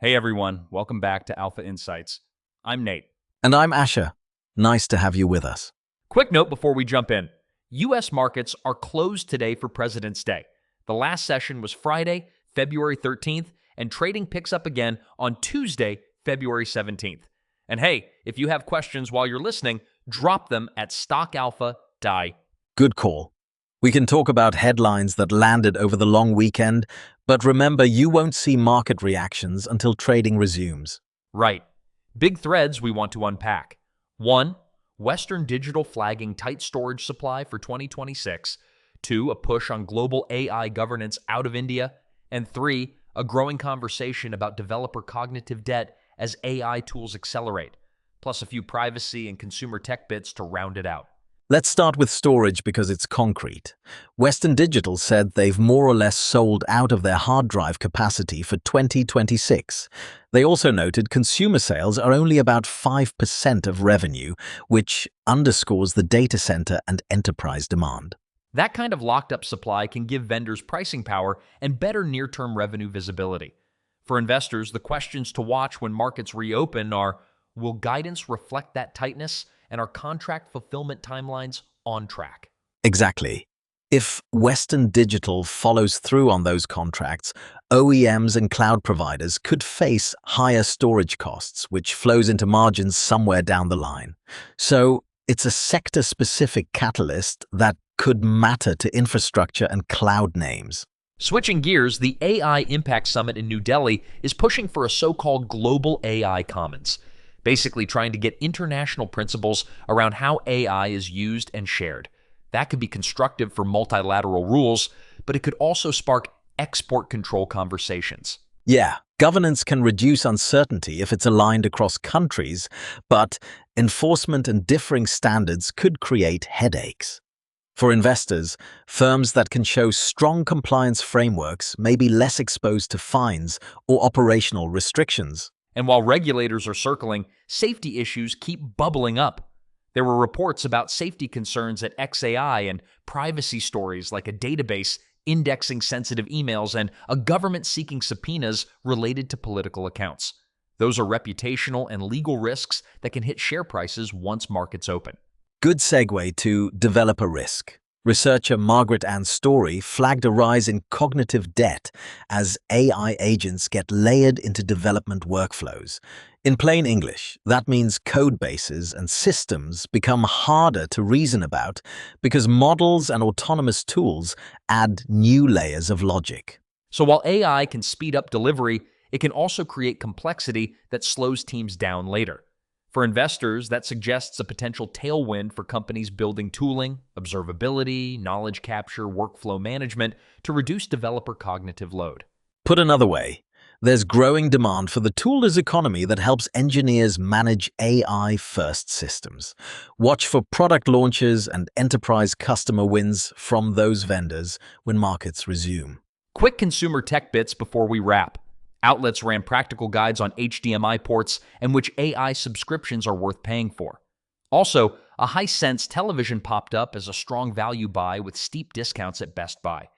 Hey everyone, welcome back to Alpha Insights. I'm Nate. And I'm Asher. Nice to have you with us. Quick note before we jump in. US markets are closed today for President's Day. The last session was Friday, February 13th, and trading picks up again on Tuesday, February 17th. And hey, if you have questions while you're listening, drop them at StockAlpha.die. Good call. We can talk about headlines that landed over the long weekend, but remember, you won't see market reactions until trading resumes. Right. Big threads we want to unpack. 1. Western Digital flagging tight storage supply for 2026. 2. A push on global AI governance out of India. And 3. A growing conversation about developer cognitive debt as AI tools accelerate. Plus a few privacy and consumer tech bits to round it out. Let's start with storage because it's concrete. Western Digital said they've more or less sold out of their hard drive capacity for 2026. They also noted consumer sales are only about 5% of revenue, which underscores the data center and enterprise demand. That kind of locked-up supply can give vendors pricing power and better near-term revenue visibility. For investors, the questions to watch when markets reopen are, will guidance reflect that tightness, and are contract fulfillment timelines on track? Exactly. If Western Digital follows through on those contracts, OEMs and cloud providers could face higher storage costs, which flows into margins somewhere down the line. So it's a sector-specific catalyst that could matter to infrastructure and cloud names. Switching gears, the AI Impact Summit in New Delhi is pushing for a so-called global AI commons, basically trying to get international principles around how AI is used and shared. That could be constructive for multilateral rules, but it could also spark export control conversations. Yeah, governance can reduce uncertainty if it's aligned across countries, but enforcement and differing standards could create headaches. For investors, firms that can show strong compliance frameworks may be less exposed to fines or operational restrictions. And while regulators are circling, safety issues keep bubbling up. There were reports about safety concerns at XAI and privacy stories like a database indexing sensitive emails and a government seeking subpoenas related to political accounts. Those are reputational and legal risks that can hit share prices once markets open. Good segue to developer risk. Researcher Margaret Ann Story flagged a rise in cognitive debt as AI agents get layered into development workflows. In plain English, that means code bases and systems become harder to reason about because models and autonomous tools add new layers of logic. So while AI can speed up delivery, it can also create complexity that slows teams down later. For investors, that suggests a potential tailwind for companies building tooling, observability, knowledge capture, workflow management to reduce developer cognitive load. Put another way, there's growing demand for the toolless economy that helps engineers manage AI-first systems. Watch for product launches and enterprise customer wins from those vendors when markets resume. Quick consumer tech bits before we wrap. Outlets ran practical guides on HDMI ports and which AI subscriptions are worth paying for. Also, a Hisense television popped up as a strong value buy with steep discounts at Best Buy.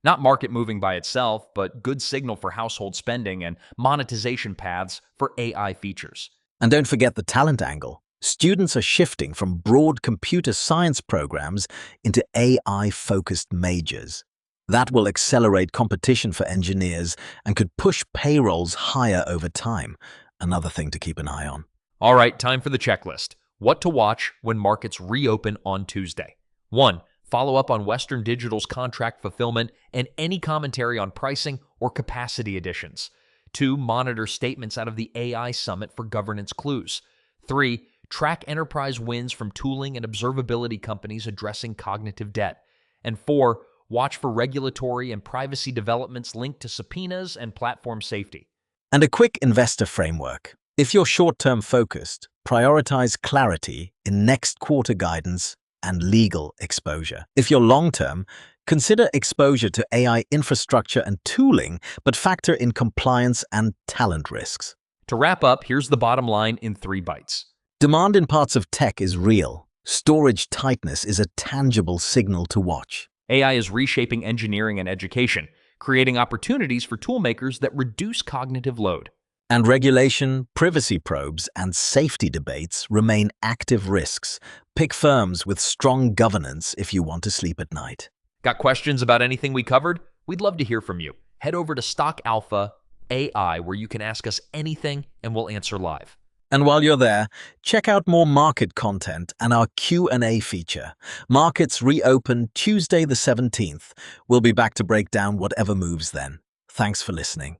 Not market moving by itself, but good signal for household spending and monetization paths for AI features. And don't forget the talent angle. Students are shifting from broad computer science programs into AI-focused majors. That will accelerate competition for engineers and could push payrolls higher over time. Another thing to keep an eye on. All right, time for the checklist. What to watch when markets reopen on Tuesday. 1. Follow up on Western Digital's contract fulfillment and any commentary on pricing or capacity additions. 2. Monitor statements out of the AI Summit for governance clues. 3. Track enterprise wins from tooling and observability companies addressing cognitive debt. And 4. Watch for regulatory and privacy developments linked to subpoenas and platform safety. And a quick investor framework. If you're short-term focused, prioritize clarity in next quarter guidance and legal exposure. If you're long-term, consider exposure to AI infrastructure and tooling, but factor in compliance and talent risks. To wrap up, here's the bottom line in 3 bites. Demand in parts of tech is real. Storage tightness is a tangible signal to watch. AI is reshaping engineering and education, creating opportunities for toolmakers that reduce cognitive load. And regulation, privacy probes, and safety debates remain active risks. Pick firms with strong governance if you want to sleep at night. Got questions about anything we covered? We'd love to hear from you. Head over to Stock Alpha AI, where you can ask us anything and we'll answer live. And while you're there, check out more market content and our Q&A feature. Markets reopen Tuesday the 17th. We'll be back to break down whatever moves then. Thanks for listening.